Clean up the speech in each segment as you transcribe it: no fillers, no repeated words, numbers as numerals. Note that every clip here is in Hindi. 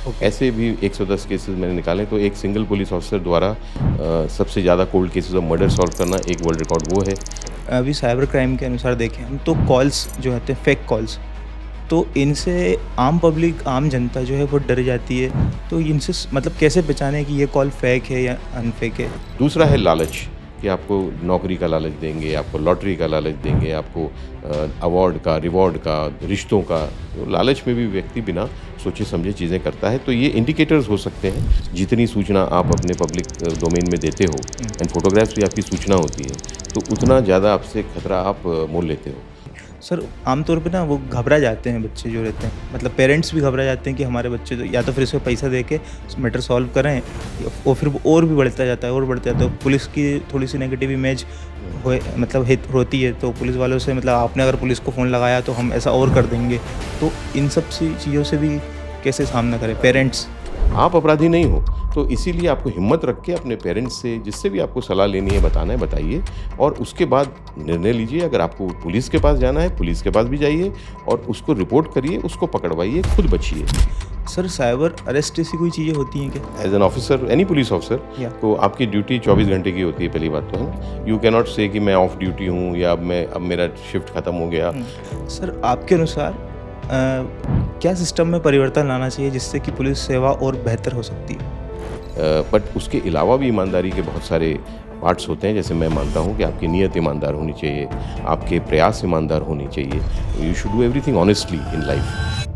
ओके। ऐसे भी 110 केसेस मैंने निकाले, तो एक सिंगल पुलिस ऑफिसर द्वारा सबसे ज़्यादा cold cases of murder solve करना एक वर्ल्ड रिकॉर्ड वो है। अभी साइबर क्राइम के अनुसार देखें हम तो कॉल्स जो होते हैं फेक कॉल्स, तो इनसे आम पब्लिक, आम जनता जो है वो डर जाती है। तो इनसे मतलब कैसे पहचानें कि ये कॉल फेक है या अनफेक है? दूसरा है लालच, कि आपको नौकरी का लालच देंगे, आपको लॉटरी का लालच देंगे, आपको अवार्ड का, रिवॉर्ड का, रिश्तों का। तो लालच में भी व्यक्ति बिना सोचे समझे चीज़ें करता है। तो ये इंडिकेटर्स हो सकते हैं, जितनी सूचना आप अपने पब्लिक डोमेन में देते हो एंड फोटोग्राफ्स भी आपकी सूचना होती है, तो उतना ज़्यादा आपसे खतरा आप मोल लेते हो। सर आमतौर पे ना वो घबरा जाते हैं बच्चे जो रहते हैं, मतलब पेरेंट्स भी घबरा जाते हैं कि हमारे बच्चे तो या तो फिर इसको पैसा दे के मैटर सॉल्व करें, और फिर वो और भी बढ़ता जाता है और बढ़ता जाता है। पुलिस की थोड़ी सी नेगेटिव इमेज मतलब होती है, तो पुलिस वालों से मतलब आपने अगर पुलिस को फ़ोन लगाया तो हम ऐसा और कर देंगे। तो इन सब सी चीज़ों से भी कैसे सामना करें पेरेंट्स? आप अपराधी नहीं हो, तो इसीलिए आपको हिम्मत रख के अपने पेरेंट्स से, जिससे भी आपको सलाह लेनी है, बताना है, बताइए, और उसके बाद निर्णय लीजिए। अगर आपको पुलिस के पास जाना है, पुलिस के पास भी जाइए और उसको रिपोर्ट करिए, उसको पकड़वाइए, खुद बचिए। सर साइबर अरेस्ट जैसी कोई चीज़ें होती हैं क्या? As an officer, any police officer, या तो आपकी ड्यूटी 24 घंटे की होती है, पहली बात तो है ना। यू कैन नॉट से कि मैं ऑफ ड्यूटी हूँ या अब मेरा शिफ्ट खत्म हो गया। सर आपके अनुसार क्या सिस्टम में परिवर्तन लाना चाहिए जिससे कि पुलिस सेवा और बेहतर हो सकती है? बट उसके अलावा भी ईमानदारी के बहुत सारे पार्ट्स होते हैं। जैसे मैं मानता हूँ कि आपकी नीयत ईमानदार होनी चाहिए, आपके प्रयास ईमानदार होने चाहिए। You should do everything honestly in life.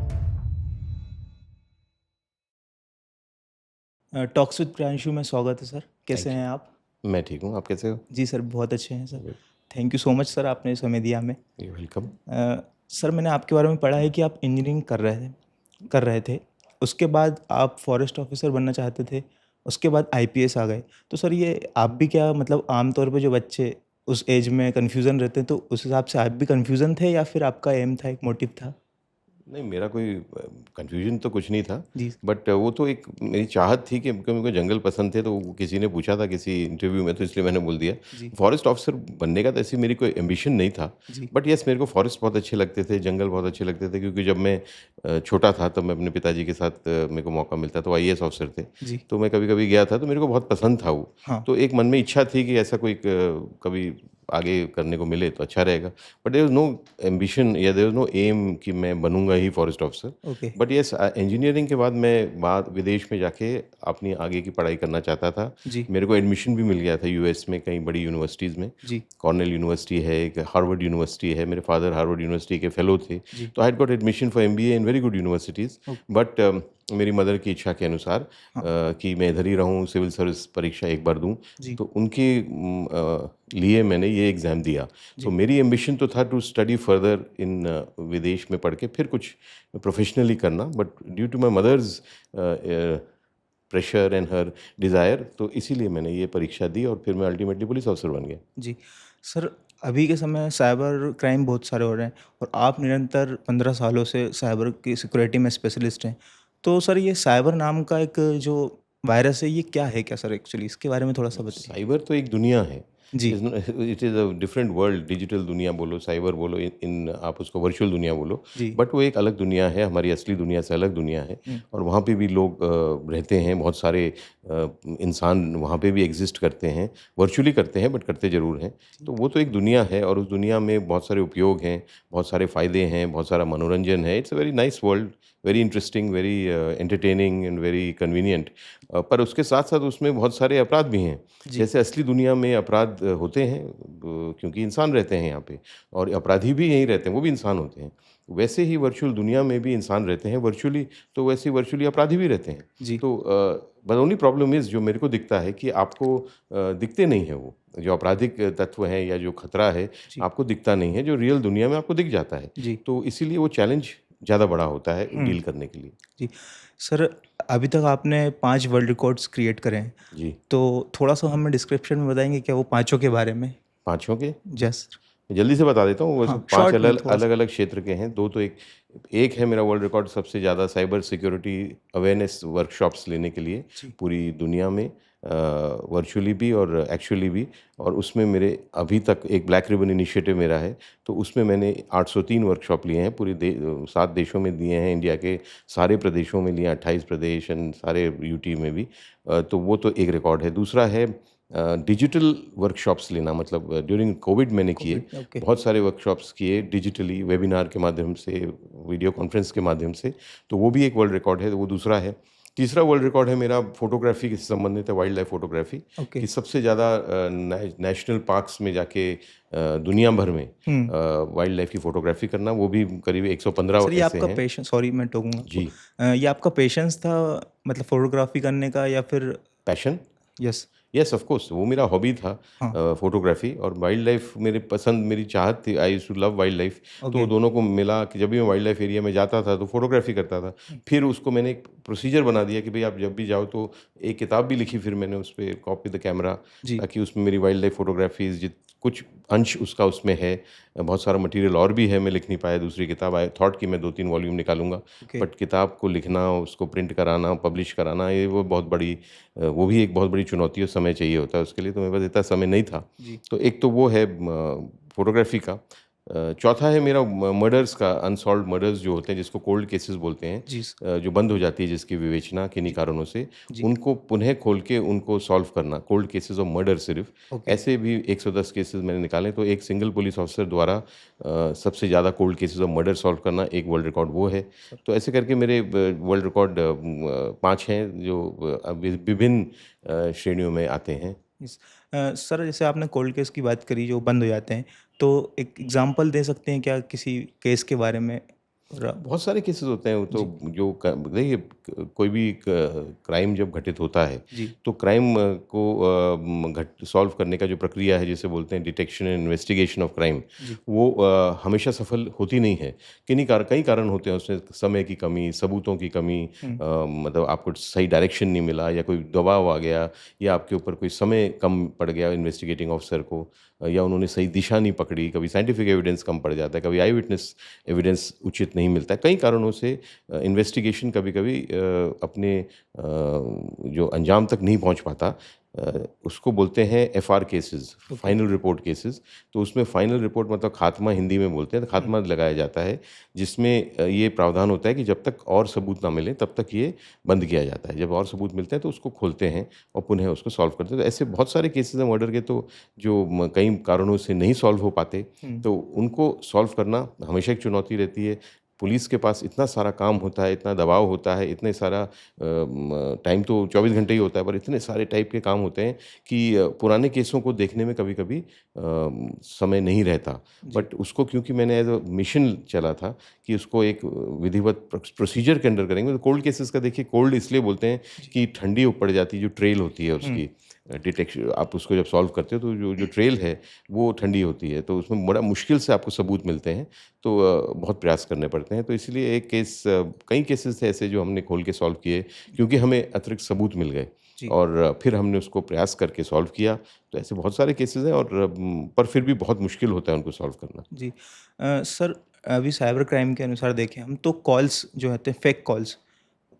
Talks with Priyanshu में स्वागत है सर, कैसे थैंक हैं आप? यू। मैं ठीक हूँ, आप कैसे हो? जी सर, बहुत अच्छे हैं sir. Thank you so much sir, आपने समय दिया हमें। You welcome. सर मैंने आपके बारे में पढ़ा है कि आप इंजीनियरिंग कर रहे थे। उसके बाद आप फॉरेस्ट ऑफिसर बनना चाहते थे, उसके बाद आईपीएस आ गए। तो सर ये आप भी क्या मतलब आम तौर पे जो बच्चे उस एज में कन्फ्यूज़न रहते हैं, तो उस हिसाब से आप भी कन्फ्यूज़न थे या फिर आपका एम था, एक मोटिव था? नहीं, मेरा कोई कन्फ्यूजन तो कुछ नहीं था, जी, बट वो तो एक मेरी चाहत थी कि मेरे को जंगल पसंद थे, तो वो किसी ने पूछा था किसी इंटरव्यू में, तो इसलिए मैंने बोल दिया। जी, फॉरेस्ट ऑफिसर बनने का तो ऐसी मेरी कोई एम्बिशन नहीं था, जी, बट येस, मेरे को फॉरेस्ट बहुत अच्छे लगते थे, जंगल बहुत अच्छे लगते थे, क्योंकि जब मैं छोटा था तब मैं अपने पिताजी के साथ मेरे को मौका मिलता था, वो आईएएस ऑफिसर थे, जी। तो मैं कभी-कभी गया था, तो मेरे को बहुत पसंद था वो। हाँ, तो एक मन में इच्छा थी कि ऐसा कोई कभी आगे करने को मिले तो अच्छा रहेगा। But there was no ambition या देयर वाज़ नो एम कि मैं बनूँगा ही forest officer. Okay. But yes, engineering के बाद मैं विदेश में जाके अपनी आगे की पढ़ाई करना चाहता था। जी, मेरे को एडमिशन भी मिल गया था यूएस में कई बड़ी यूनिवर्सिटीज़ में। जी, कॉर्नेल यूनिवर्सिटी है, एक हार्वर्ड यूनिवर्सिटी है, मेरे फादर हार्वर्ड यूनिवर्सिटी के फेलो थे। जी। तो I had got admission for MBA in very good universities. Okay. But मेरी मदर की इच्छा के अनुसार हाँ, कि मैं इधर ही रहूँ, सिविल सर्विस परीक्षा एक बार दूँ, जी, तो उनके लिए मैंने ये एग्ज़ाम दिया। सो जी। मेरी एम्बिशन तो था टू स्टडी फर्दर इन विदेश में पढ़ के फिर कुछ प्रोफेशनली करना, but due to my mother's pressure and her desire, तो इसीलिए मैंने ये परीक्षा दी और फिर मैं अल्टीमेटली पुलिस ऑफिसर बन गया। जी। सर, अभी के समय साइबर क्राइम बहुत सारे हो रहे हैं और आप निरंतर 15 सालों से साइबर की सिक्योरिटी में स्पेशलिस्ट हैं। तो सर ये साइबर नाम का एक जो वायरस है, ये क्या है क्या सर एक्चुअली? इसके बारे में थोड़ा-सा बताइए। साइबर तो एक दुनिया है। जी, it is a different world. Digital दुनिया बोलो, साइबर बोलो, इन आप उसको वर्चुअल दुनिया बोलो, जी। बट वो एक अलग दुनिया है, हमारी असली दुनिया से अलग दुनिया है। हुँ, और वहाँ पे भी लोग रहते हैं, बहुत सारे इंसान वहाँ पे भी एग्ज़िस्ट करते हैं, वर्चुअली करते हैं बट करते ज़रूर हैं। जी, तो वो तो एक दुनिया है और उस दुनिया में बहुत सारे उपयोग हैं, बहुत सारे फ़ायदे हैं, बहुत सारा मनोरंजन है। It's a very nice world, very interesting, very entertaining and very convenient. पर उसके साथ-साथ उसमें बहुत सारे अपराध भी हैं। जी, जैसे असली दुनिया में अपराध होते हैं, क्योंकि इंसान रहते हैं यहाँ पे, और अपराधी भी यहीं रहते हैं, वो भी इंसान होते हैं। वैसे ही वर्चुअल दुनिया में भी इंसान रहते हैं वर्चुअली, तो वैसे ही वर्चुअली अपराधी भी रहते हैं। जी, तो बट ओनली प्रॉब्लम इज़, जो मेरे को दिखता है कि आपको दिखते नहीं हैं वो, जो आपराधिक तत्व हैं या जो खतरा है, जी, आपको दिखता नहीं है, जो रियल दुनिया में आपको दिख जाता है। जी। तो इसीलिए वो चैलेंज ज़्यादा बड़ा होता है हुँ, डील करने के लिए। जी। सर, अभी तक आपने 5 वर्ल्ड रिकॉर्ड्स क्रिएट करे हैं, जी, तो थोड़ा-सा हमें डिस्क्रिप्शन में बताएँगे क्या वो पाँचों के बारे में? पाँचों के जस्ट जल्दी से बता देता हूँ। वैसे हाँ, 5 शॉर्ट में थोड़ा-सा। अलग-अलग क्षेत्र के हैं। 2 तो एक एक है मेरा वर्ल्ड रिकॉर्ड सबसे ज़्यादा साइबर सिक्योरिटी अवेयरनेस वर्कशॉप्स लेने के लिए जी, पूरी दुनिया में। वर्चुअली भी और एक्चुअली भी। और उसमें मेरे अभी तक एक ब्लैक रिबन इनिशिएटिव मेरा है, तो उसमें मैंने 803 वर्कशॉप लिए हैं, पूरे 7 देशों में दिए हैं, इंडिया के सारे प्रदेशों में लिए, 28 प्रदेश एंड सारे यूटी में भी। तो वो तो एक रिकॉर्ड है। दूसरा है डिजिटल वर्कशॉप्स लेना, मतलब ड्यूरिंग कोविड मैंने किए, ओके। बहुत सारे वर्कशॉप्स किए डिजिटली, वेबिनार के माध्यम से, वीडियो कॉन्फ्रेंस के माध्यम से, तो वो भी एक वर्ल्ड रिकॉर्ड है, तो वो दूसरा है। तीसरा वर्ल्ड रिकॉर्ड है मेरा फोटोग्राफी से संबंधित है, वाइल्ड लाइफ फोटोग्राफी, ओके। कि सबसे ज़्यादा नेशनल पार्क्स में जाके दुनिया भर में वाइल्ड लाइफ की फोटोग्राफी करना, वो भी करीब 115 सर ये ऐसे आपका हैं। पेशेंस, सॉरी मैं टोकूंगा आपको, जी। ये आपका पेशेंस था मतलब फोटोग्राफी करने का या फिर? Passion. Yes. Yes, of course, वो मेरा हॉबी था, हाँ। फोटोग्राफी और वाइल्ड लाइफ मेरे पसंद, मेरी चाहत थी, I used to love wildlife. तो ओके। दोनों को मिला कि जब भी मैं वाइल्ड लाइफ एरिया में जाता था तो फोटोग्राफी करता था। फिर उसको मैंने एक प्रोसीजर बना दिया कि भाई आप जब भी जाओ तो एक किताब भी लिखी फिर मैंने उस पे, कॉपी द कैमरा, जी। ताकि उसमें मेरी वाइल्ड लाइफ फोटोग्राफीज जित कुछ अंश उसका उसमें है। बहुत सारा मटेरियल और भी है, मैं लिख नहीं पाया दूसरी किताब। आई थॉट कि मैं 2-3 वॉल्यूम निकालूंगा, ओके। बट किताब को लिखना, उसको प्रिंट कराना, पब्लिश कराना, ये वो बहुत बड़ी वो भी एक बहुत बड़ी चुनौती और समय चाहिए होता है उसके लिए, तो मेरे पास इतना समय नहीं था। जी। तो एक तो वो है फोटोग्राफी का। चौथा है मेरा मर्डर्स का, अनसॉल्व मर्डर्स जो होते हैं, जिसको कोल्ड केसेस बोलते हैं, जी। जो बंद हो जाती है जिसकी विवेचना किन्हीं कारणों से, जी। उनको पुनः खोल के उनको सॉल्व करना, कोल्ड केसेस ऑफ मर्डर सिर्फ। ओके। ऐसे भी 110 केसेस मैंने निकाले, तो एक सिंगल पुलिस ऑफिसर द्वारा सबसे ज़्यादा cold cases of murder solve करना एक वर्ल्ड रिकॉर्ड वो है। तो ऐसे करके मेरे वर्ल्ड रिकॉर्ड 5 हैं जो विभिन्न श्रेणियों में आते हैं। यस। सर जैसे आपने कोल्ड केस की बात करी जो बंद हो जाते हैं, तो एक एग्जांपल दे सकते हैं क्या किसी केस के बारे में? बहुत सारे केसेस होते हैं, वो तो जी। जो देखिए, कोई भी क्राइम जब घटित होता है, जी। तो क्राइम को घट सॉल्व करने का जो प्रक्रिया है, जिसे बोलते हैं detection and investigation of crime, जी। वो हमेशा सफल होती नहीं है। कई कारण होते हैं उसमें, समय की कमी, सबूतों की कमी, मतलब आपको सही डायरेक्शन नहीं मिला, या कोई दबाव आ गया, या आपके ऊपर कोई समय कम पड़ गया इन्वेस्टिगेटिंग ऑफिसर को, या उन्होंने सही दिशा नहीं पकड़ी, कभी साइंटिफिक एविडेंस कम पड़ जाता है, कभी आई विटनेस एविडेंस उचित नहीं मिलता है। कई कारणों से इन्वेस्टिगेशन कभी-कभी अपने जो अंजाम तक नहीं पहुंच पाता। उसको बोलते हैं FR cases, final report cases. तो उसमें फाइनल रिपोर्ट मतलब खात्मा हिंदी में बोलते हैं, तो खात्मा लगाया जाता है, जिसमें ये प्रावधान होता है कि जब तक और सबूत ना मिले तब तक ये बंद किया जाता है। जब और सबूत मिलते हैं तो उसको खोलते हैं और पुनः उसको सॉल्व करते हैं। तो ऐसे बहुत सारे केसेस हैं मर्डर के, तो जो कई कारणों से नहीं सॉल्व हो पाते, तो उनको सॉल्व करना हमेशा एक चुनौती रहती है। पुलिस के पास इतना सारा काम होता है, इतना दबाव होता है, इतने सारा टाइम तो 24 घंटे ही होता है, पर इतने सारे टाइप के काम होते हैं कि पुराने केसों को देखने में कभी-कभी समय नहीं रहता। बट उसको, क्योंकि मैंने एज़ अ मिशन चला था कि उसको एक विधिवत प्रोसीजर के अंडर करेंगे। तो कोल्ड केसेस का देखिए, कोल्ड इसलिए बोलते हैं कि ठंडी पड़ जाती है, जो ट्रेल होती है उसकी डिटेक्शन, आप उसको जब सॉल्व करते हो तो जो जो ट्रेल है वो ठंडी होती है, तो उसमें बड़ा मुश्किल से आपको सबूत मिलते हैं, तो बहुत प्रयास करने पड़ते हैं। तो इसलिए एक केस, कई केसेस थे ऐसे जो हमने खोल के सॉल्व किए, क्योंकि हमें अतिरिक्त सबूत मिल गए, जी। और फिर हमने उसको प्रयास करके सॉल्व किया। तो ऐसे बहुत सारे केसेस हैं, और पर फिर भी बहुत मुश्किल होता है उनको सॉल्व करना। जी। सर अभी साइबर क्राइम के अनुसार देखें हम तो कॉल्स जो होते हैं फेक कॉल्स,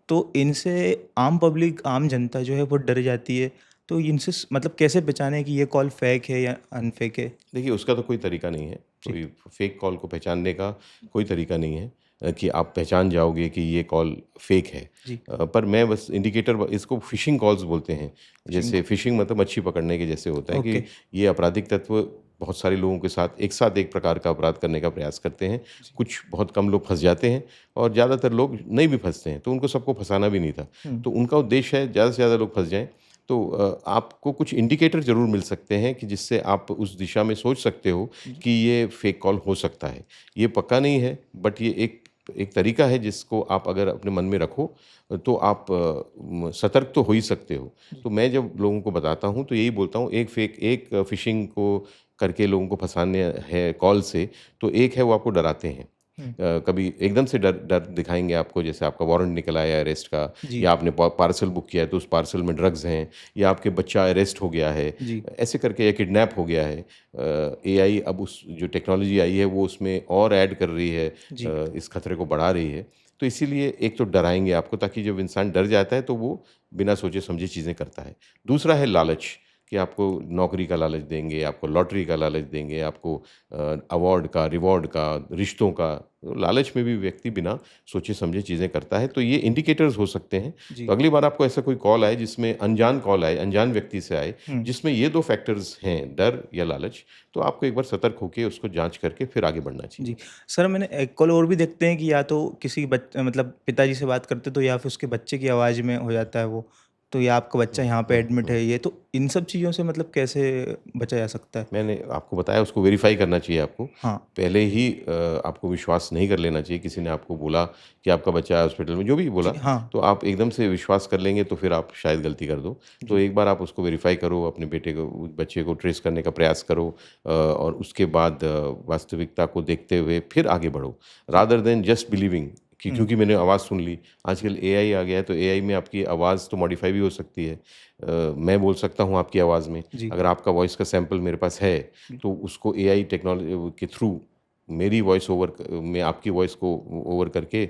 तो इनसे आम पब्लिक, आम जनता जो है वो डर जाती है, तो इनसे मतलब कैसे पहचाने कि ये कॉल फेक है या अनफेक है? देखिए, उसका तो कोई तरीका नहीं है, जी। कोई फेक कॉल को पहचानने का कोई तरीका नहीं है, कि आप पहचान जाओगे कि ये कॉल फेक है। जी। पर मैं बस इंडिकेटर, इसको फिशिंग कॉल्स बोलते हैं। फिशिंग। जैसे फिशिंग मतलब मच्छी पकड़ने के जैसे होता है, ओके। कि ये आपराधिक तत्व बहुत सारे लोगों के साथ एक प्रकार का अपराध करने का प्रयास करते हैं। कुछ बहुत कम लोग फंस जाते हैं, और ज़्यादातर लोग नहीं भी फंसते हैं, तो उनको सबको फंसाना भी नहीं था। तो उनका उद्देश्य है ज़्यादा से ज़्यादा लोग फंस जाएं। तो आपको कुछ इंडिकेटर ज़रूर मिल सकते हैं कि जिससे आप उस दिशा में सोच सकते हो कि ये फेक कॉल हो सकता है। ये पक्का नहीं है, बट ये एक एक तरीका है जिसको आप अगर अपने मन में रखो तो आप सतर्क तो हो ही सकते हो। तो मैं जब लोगों को बताता हूँ तो यही बोलता हूँ, एक फ़िशिंग को करके लोगों को फँसाने है कॉल से, तो एक है वो आपको डराते हैं। कभी एकदम से डर डर दिखाएंगे आपको, जैसे आपका वारंट निकल आया अरेस्ट का, जी, या आपने पार्सल बुक किया है तो उस पार्सल में ड्रग्स हैं, या आपके बच्चा अरेस्ट हो गया है, जी, ऐसे करके, या किडनैप हो गया है। एआई अब उस जो टेक्नोलॉजी आई है वो उसमें और ऐड कर रही है, जी, इस खतरे को बढ़ा रही है। तो इसीलिए एक तो डराएंगे आपको, ताकि जब इंसान डर जाता है तो वो बिना सोचे समझे चीज़ें करता है। दूसरा है लालच, कि आपको नौकरी का लालच देंगे, आपको लॉटरी का लालच देंगे, आपको अवार्ड का, रिवॉर्ड का, रिश्तों का। तो लालच में भी व्यक्ति बिना सोचे समझे चीज़ें करता है। तो ये इंडिकेटर्स हो सकते हैं। जी। तो अगली बार आपको ऐसा कोई कॉल आए, जिसमें अनजान कॉल आए, अनजान व्यक्ति से आए, हुँ, जिसमें ये 2 फैक्टर्स हैं, डर या लालच, तो आपको एक बार सतर्क होके उसको जाँच करके फिर आगे बढ़ना चाहिए। जी। सर मैंने एक कॉल और भी देखते हैं कि या तो किसी मतलब पिताजी से बात करते तो या फिर उसके बच्चे की आवाज़ में हो जाता है वो, तो या आपका बच्चा हुँ, यहाँ पे हुँ, एडमिट हुँ। है ये, तो इन सब चीज़ों से मतलब कैसे बचा जा सकता है? मैंने आपको बताया, उसको वेरीफ़ाई करना चाहिए आपको। हाँ, पहले ही आपको विश्वास नहीं कर लेना चाहिए। किसी ने आपको बोला कि आपका बच्चा है हॉस्पिटल में, जो भी बोला, जी, हाँ, तो आप एकदम से विश्वास कर लेंगे तो फिर आप शायद गलती कर दो। तो जी, एक बार आप उसको वेरीफ़ाई करो, अपने बेटे को, बच्चे को ट्रेस करने का प्रयास करो, और उसके बाद वास्तविकता को देखते हुए फिर आगे बढ़ो। जी, रादर देन जस्ट बिलीविंग कि हुँ, क्योंकि मैंने आवाज़ सुन ली। आजकल एआई आ गया है, तो एआई में आपकी आवाज़ तो मॉडिफ़ाई भी हो सकती है। मैं बोल सकता हूँ आपकी आवाज़ में। जी, अगर आपका वॉइस का सैंपल मेरे पास है, जी, तो उसको एआई टेक्नोलॉजी के थ्रू मेरी वॉइस ओवर में आपकी वॉइस को ओवर करके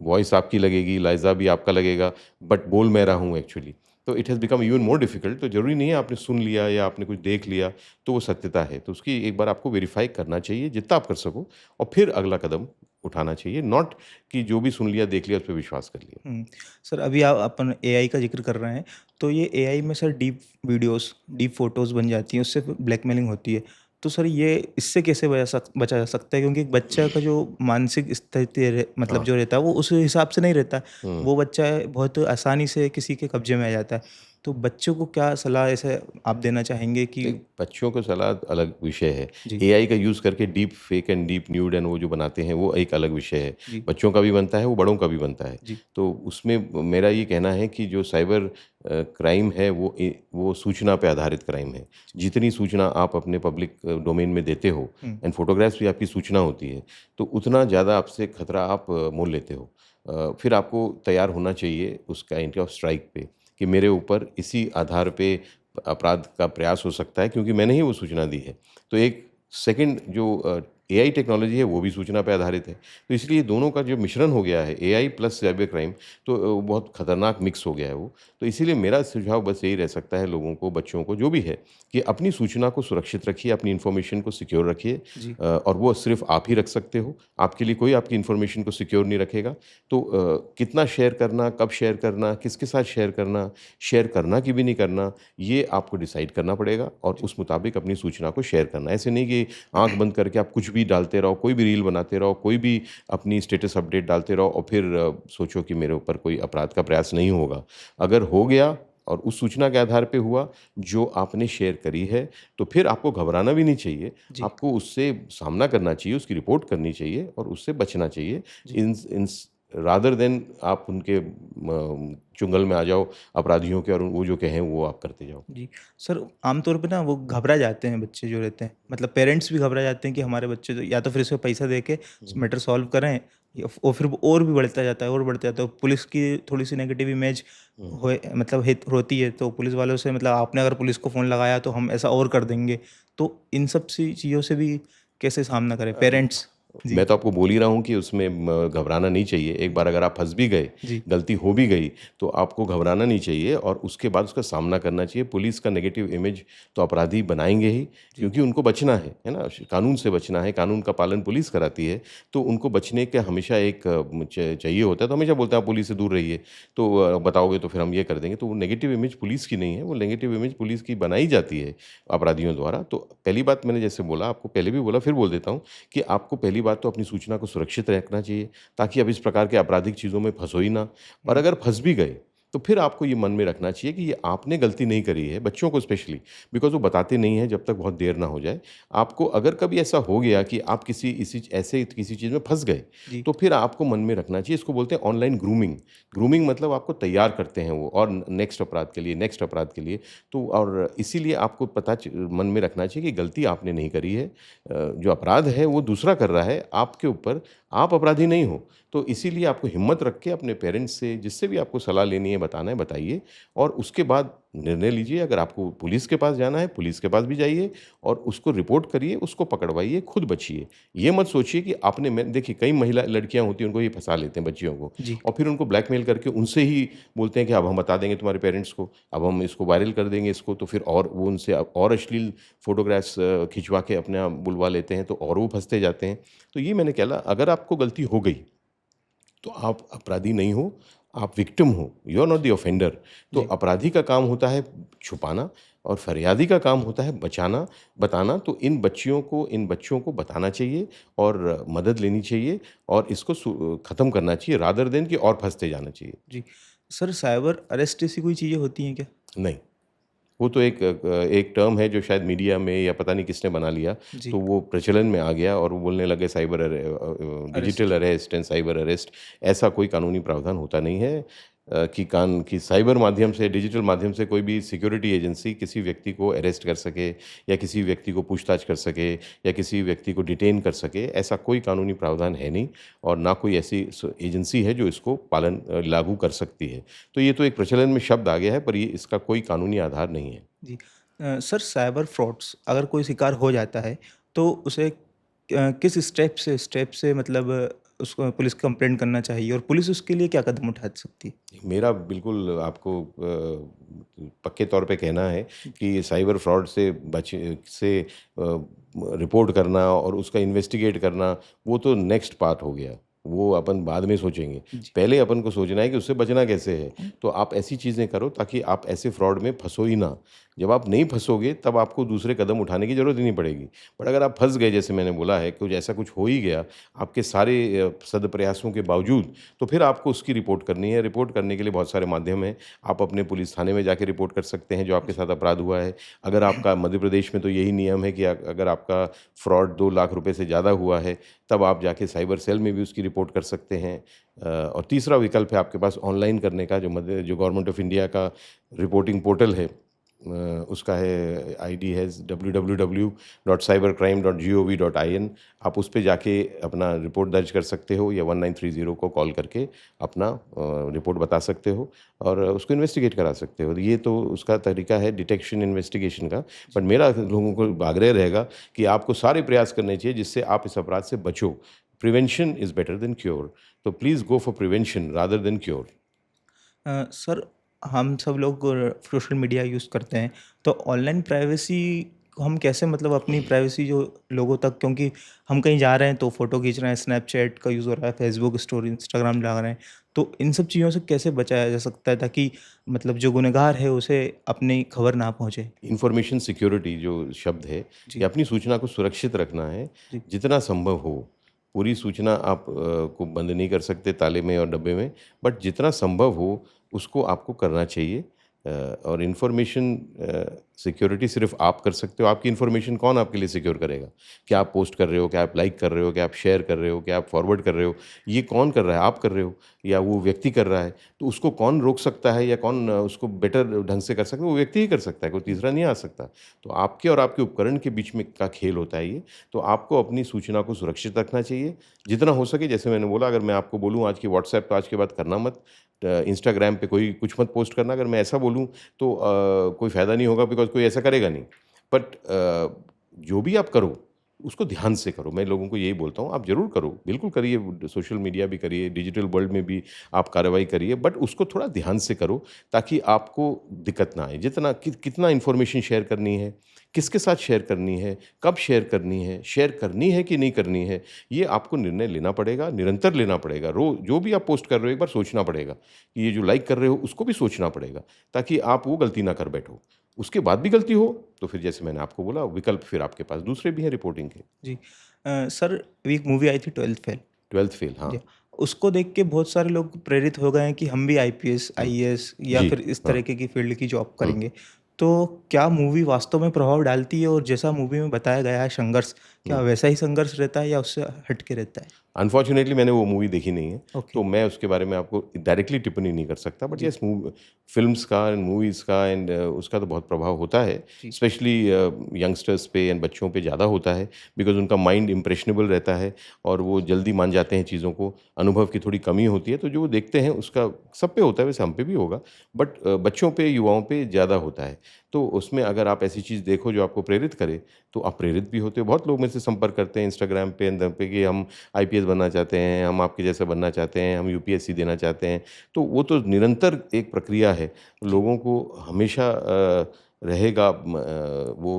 वॉइस आपकी लगेगी, लहज़ा भी आपका लगेगा, बट बोल मैं रहा हूँ एक्चुअली। तो it has become even more difficult. तो ज़रूरी नहीं है आपने सुन लिया या आपने कुछ देख लिया तो वो सत्यता है। तो उसकी एक बार आपको वेरीफ़ाई करना चाहिए जितना आप कर सको, और फिर अगला कदम उठाना चाहिए, नॉट कि जो भी सुन लिया, देख लिया, उस पे विश्वास कर लिया। हुँ। सर अभी अपन एआई का ज़िक्र कर रहे हैं, तो ये एआई में sir deep videos, deep photos बन जाती हैं, उससे फिर ब्लैकमेलिंग होती है। तो सर ये इससे कैसे बचा जा सकता है? क्योंकि एक बच्चा का जो मानसिक स्थिति मतलब हाँ। जो रहता है वो उस हिसाब से नहीं रहता है। हुँ। वो बच्चा बहुत आसानी से किसी के कब्ज़े में आ जाता है। तो बच्चों को क्या सलाह ऐसे आप देना चाहेंगे कि नहीं, बच्चों को सलाह अलग विषय है। जी, एआई का यूज़ करके deep fake and deep nude and वो जो बनाते हैं, वो एक अलग विषय है। जी, बच्चों का भी बनता है, वो बड़ों का भी बनता है। जी, तो उसमें मेरा ये कहना है कि जो साइबर क्राइम है, वो सूचना पे आधारित क्राइम है। जितनी सूचना आप अपने पब्लिक डोमेन में देते हो, हुँ, एंड फ़ोटोग्राफ्स भी आपकी सूचना होती है, तो उतना ज़्यादा आपसे खतरा आप मोल लेते हो। फिर आपको तैयार होना चाहिए उस काइंड ऑफ स्ट्राइक पे, कि मेरे ऊपर इसी आधार पे अपराध का प्रयास हो सकता है, क्योंकि मैंने ही वो सूचना दी है। तो एक सेकंड जो एआई टेक्नोलॉजी है, वो भी सूचना पे आधारित है। तो इसलिए दोनों का जो मिश्रण हो गया है, एआई प्लस साइबर क्राइम, तो बहुत खतरनाक मिक्स हो गया है वो। तो इसीलिए मेरा सुझाव बस यही रह सकता है लोगों को, बच्चों को, जो भी है, कि अपनी सूचना को सुरक्षित रखिए, अपनी इन्फॉर्मेशन को सिक्योर रखिए, जी, और वो सिर्फ़ आप ही रख सकते हो। आपके लिए कोई आपकी इन्फॉर्मेशन को सिक्योर नहीं रखेगा। तो कितना शेयर करना, कब शेयर करना, किसके साथ शेयर करना कि भी नहीं करना, ये आपको डिसाइड करना पड़ेगा, और जी, उस मुताबिक अपनी सूचना को शेयर करना। ऐसे नहीं कि आँख बंद करके आप कुछ भी डालते रहो, कोई भी रील बनाते रहो, कोई भी अपनी स्टेटस अपडेट डालते रहो, और फिर सोचो कि मेरे ऊपर कोई अपराध का प्रयास नहीं होगा। अगर हो गया और उस सूचना के आधार पे हुआ जो आपने शेयर करी है, तो फिर आपको घबराना भी नहीं चाहिए। जी, आपको उससे सामना करना चाहिए, उसकी रिपोर्ट करनी चाहिए और उससे बचना चाहिए। जी। इंस रादर देन आप उनके चुंगल में आ जाओ अपराधियों के, और वो जो कहें वो आप करते जाओ। जी। सर आमतौर पे ना वो घबरा जाते हैं बच्चे जो रहते हैं, मतलब पेरेंट्स भी घबरा जाते हैं कि हमारे बच्चे तो या तो फिर इसमें पैसा दे के हुँ, मैटर सॉल्व करें या और फिर वो और भी बढ़ता जाता है और बढ़ता जाता है। पुलिस की थोड़ी-सी नेगेटिव इमेज हुँ। मतलब होती है, तो पुलिस वालों से मतलब आपने अगर पुलिस को फ़ोन लगाया तो हम ऐसा और कर देंगे। तो इन सब सी चीज़ों से भी कैसे सामना करें अ, पेरेंट्स? जी, मैं तो आपको बोल ही रहा हूँ कि उसमें घबराना नहीं चाहिए। एक बार अगर आप फँस भी गए, जी, गलती हो भी गई, तो आपको घबराना नहीं चाहिए, और उसके बाद उसका सामना करना चाहिए। पुलिस का नेगेटिव इमेज तो अपराधी बनाएँगे ही, जी, क्योंकि उनको बचना है ना? कानून से बचना है, कानून का पालन पुलिस कराती है, तो उनको बचने का हमेशा एक चाहिए होता है, तो हमेशा बोलते हैं आप पुलिस से दूर रहिए, तो बताओगे तो फिर हम ये कर देंगे। तो वो नेगेटिव इमेज पुलिस की नहीं है, वो नेगेटिव इमेज पुलिस की बनाई जाती है अपराधियों द्वारा। तो पहली बात मैंने जैसे बोला, आपको पहले भी बोला, फिर बोल देता हूँ, कि आपको पहली बात तो अपनी सूचना को सुरक्षित रखना चाहिए, ताकि आप इस प्रकार के आपराधिक चीज़ों में फँसो ही ना। और हुँ, अगर फँस भी गए, तो फिर आपको ये मन में रखना चाहिए कि ये आपने गलती नहीं करी है, बच्चों को स्पेशली, बिकॉज़ वो बताते नहीं हैं जब तक बहुत देर ना हो जाए। आपको अगर कभी ऐसा हो गया कि आप किसी चीज़ में फँस गए, जी, तो फिर आपको मन में रखना चाहिए, इसको बोलते हैं ऑनलाइन ग्रूमिंग। ग्रूमिंग मतलब आपको तैयार करते हैं वो और नेक्स्ट अपराध के लिए, नेक्स्ट अपराध के लिए। तो और इसीलिए आपको मन में रखना चाहिए कि गलती आपने नहीं करी है। जो अपराध है वो दूसरा कर रहा है आपके ऊपर, आप अपराधी नहीं हो। तो इसीलिए आपको हिम्मत रख के अपने पेरेंट्स से, जिससे भी आपको सलाह लेनी है, बताना है, बताइए और उसके बाद निर्णय लीजिए। अगर आपको पुलिस के पास जाना है, पुलिस के पास भी जाइए और उसको रिपोर्ट करिए, उसको पकड़वाइए, खुद बचिए। ये मत सोचिए कि आपने मैं देखिए कई महिला लड़कियाँ होती हैं, उनको ये फँसा लेते हैं बच्चियों को जी, और फिर उनको ब्लैकमेल करके उनसे ही बोलते हैं कि अब हम बता देंगे तुम्हारे पेरेंट्स को, अब हम इसको वायरल कर देंगे इसको, तो फिर और वो उनसे और अश्लील फ़ोटोग्राफ्स खिंचवा के अपने आप बुलवा लेते हैं, तो और वो फँसते जाते हैं। तो ये मैंने कहला अगर आपको गलती हो गई, तो आप अपराधी नहीं हो, आप विक्टिम हो, you are not the offender. तो जी। अपराधी का काम होता है छुपाना और फरियादी का काम होता है बचाना, बताना। तो इन बच्चों को बताना चाहिए और मदद लेनी चाहिए और इसको ख़त्म करना चाहिए रादर देन कि और फँसते जाना चाहिए। जी। सर साइबर अरेस्ट ऐसी कोई चीज़ें होती हैं क्या? नहीं। वो तो एक टर्म है जो शायद मीडिया में या पता नहीं किसने बना लिया, जी, तो वो प्रचलन में आ गया और वो बोलने लगे digital arrest. Arrest and cyber arrest. ऐसा कोई कानूनी प्रावधान होता नहीं है कि साइबर माध्यम से, डिजिटल माध्यम से कोई भी सिक्योरिटी एजेंसी किसी व्यक्ति को अरेस्ट कर सके या किसी व्यक्ति को पूछताछ कर सके या किसी व्यक्ति को डिटेन कर सके, ऐसा कोई कानूनी प्रावधान है नहीं और ना कोई ऐसी एजेंसी है जो इसको लागू कर सकती है। तो ये तो एक प्रचलन में शब्द आ गया है, पर ये इसका कोई कानूनी आधार नहीं है। जी। सर साइबर फ्रॉड्स अगर कोई शिकार हो जाता है तो उसे किस स्टेप से मतलब उसको पुलिस कंप्लेंट करना चाहिए और पुलिस उसके लिए क्या कदम उठा सकती है? मेरा बिल्कुल आपको पक्के तौर पे कहना है कि साइबर फ्रॉड से रिपोर्ट करना और उसका इन्वेस्टिगेट करना, वो तो नेक्स्ट पार्ट हो गया। वो अपन बाद में सोचेंगे। जी, पहले अपन को सोचना है कि उससे बचना कैसे है। तो आप ऐसी चीज़ें करो ताकि आप ऐसे फ्रॉड में फँसो ही ना। जब आप नहीं फँसोगे तब आपको दूसरे कदम उठाने की ज़रूरत ही नहीं पड़ेगी। बट अगर आप फँस गए, जैसे मैंने बोला है, कुछ हो ही गया आपके सारे सद प्रयासों के बावजूद, तो फिर आपको उसकी रिपोर्ट करनी है। रिपोर्ट करने के लिए बहुत सारे माध्यम हैं। आप अपने पुलिस थाने में जाके रिपोर्ट कर सकते हैं जो आपके साथ अपराध हुआ है। अगर आपका मध्य प्रदेश में तो यही नियम है कि अगर आपका फ्रॉड 2 लाख रुपए से ज़्यादा हुआ है, तब आप जाके साइबर सेल में भी उसकी रिपोर्ट कर सकते हैं। और तीसरा विकल्प है आपके पास ऑनलाइन करने का, जो गवर्नमेंट ऑफ इंडिया का रिपोर्टिंग पोर्टल है। उसका है आईडी है www.cybercrime.gov.in। आप उस पे जाके अपना रिपोर्ट दर्ज कर सकते हो या 1930 को कॉल करके अपना रिपोर्ट बता सकते हो और उसको इन्वेस्टिगेट करा सकते हो। ये तो उसका तरीका है डिटेक्शन इन्वेस्टिगेशन का। बट मेरा लोगों को आग्रह रहेगा कि आपको सारे प्रयास करने चाहिए जिससे आप इस अपराध से बचो। Prevention is better than cure. तो please go for prevention rather than cure. Sir हम सब लोग सोशल मीडिया यूज़ करते हैं तो ऑनलाइन प्राइवेसी हम कैसे मतलब अपनी प्राइवेसी जो लोगों तक, क्योंकि हम कहीं जा रहे हैं तो फ़ोटो खींच रहे हैं, स्नैपचैट का यूज़ हो रहा है, फेसबुक स्टोरी, इंस्टाग्राम लगा रहे हैं, तो इन सब चीज़ों से कैसे बचाया जा सकता है ताकि मतलब जो गुनहगार है उसे अपनी खबर ना पहुँचे? इंफॉर्मेशन सिक्योरिटी जो शब्द है, जी, ये अपनी सूचना को सुरक्षित रखना है, जी, जितना संभव हो। पूरी सूचना आप को बंद नहीं कर सकते ताले में और डब्बे में, बट जितना संभव हो उसको आपको करना चाहिए। और इंफॉर्मेशन सिक्योरिटी सिर्फ़ आप कर सकते हो। आपकी इंफॉर्मेशन कौन आपके लिए सिक्योर करेगा? क्या आप पोस्ट कर रहे हो, क्या आप लाइक कर रहे हो, क्या आप शेयर कर रहे हो, क्या आप फॉरवर्ड कर रहे हो? ये कौन कर रहा है? आप कर रहे हो या वो व्यक्ति कर रहा है? तो उसको कौन रोक सकता है या कौन उसको बेटर ढंग से कर सकता है? वो व्यक्ति ही कर सकता है, कोई तीसरा नहीं आ सकता। तो आपके और आपके उपकरण के बीच में का खेल होता है ये। तो आपको अपनी सूचना को सुरक्षित रखना चाहिए, जितना हो सके। जैसे मैंने बोला, अगर मैं आपको बोलूँ आज की व्हाट्सएप तो आज के बाद करना मत, इंस्टाग्राम पे कोई कुछ मत पोस्ट करना, अगर मैं ऐसा बोलूँ तो कोई फ़ायदा नहीं होगा, बिकॉज़ कोई ऐसा करेगा नहीं। बट जो भी आप करो, उसको ध्यान से करो। मैं लोगों को यही बोलता हूँ, आप ज़रूर करो, बिल्कुल करिए, सोशल मीडिया भी करिए, डिजिटल वर्ल्ड में भी आप कार्रवाई करिए, बट उसको थोड़ा ध्यान से करो ताकि आपको दिक्कत ना आए। कितना इन्फॉर्मेशन शेयर करनी है, किसके साथ शेयर करनी है, कब शेयर करनी है कि नहीं करनी है, ये आपको निर्णय लेना पड़ेगा, निरंतर लेना पड़ेगा। जो भी आप पोस्ट कर रहे हो, एक बार सोचना पड़ेगा कि ये जो लाइक कर रहे हो, उसको भी सोचना पड़ेगा, ताकि आप वो गलती ना कर बैठो। उसके बाद भी गलती हो, तो फिर जैसे मैंने आपको बोला, विकल्प फिर आपके पास दूसरे भी हैं रिपोर्टिंग के। जी। सर अभी एक मूवी आई थी 12th फेल। 12th फेल, जी, हाँ। उसको देख के बहुत सारे लोग प्रेरित हो गए हैं कि हम भी आईपीएस, आईएएस या जी, फिर इस हाँ। तरीके की फील्ड की जॉब करेंगे। तो क्या मूवी वास्तव में प्रभाव डालती है और जैसा मूवी में बताया गया है संघर्ष, क्या वैसा ही संघर्ष रहता है या उससे हट के रहता है? अनफॉर्चुनेटली मैंने वो मूवी देखी नहीं है, ओके, तो मैं उसके बारे में आपको डायरेक्टली टिप्पणी नहीं कर सकता। बट जी, येस फ़िल्म्स का एंड मूवीज़ का एंड उसका तो बहुत प्रभाव होता है, जी, स्पेशली यंगस्टर्स पे एंड बच्चों पे ज़्यादा होता है, बिकॉज़ उनका माइंड इम्प्रेशनेबल रहता है और वो जल्दी मान जाते हैं चीज़ों को, अनुभव की थोड़ी कमी होती है, तो जो वो देखते हैं उसका सब पे होता है, वैसे हम पे भी होगा, बट बच्चों पे, युवाओं पे ज़्यादा होता है। तो उसमें अगर आप ऐसी चीज़ देखो जो आपको प्रेरित करे, तो आप प्रेरित भी होते हो। बहुत लोग मेरे से संपर्क करते हैं इंस्टाग्राम पे, एंड पे कि हम आईपीएस बनना चाहते हैं, हम आपके जैसा बनना चाहते हैं, हम यूपीएससी देना चाहते हैं। तो वो तो निरंतर एक प्रक्रिया है। जी, लोगों को हमेशा रहेगा वो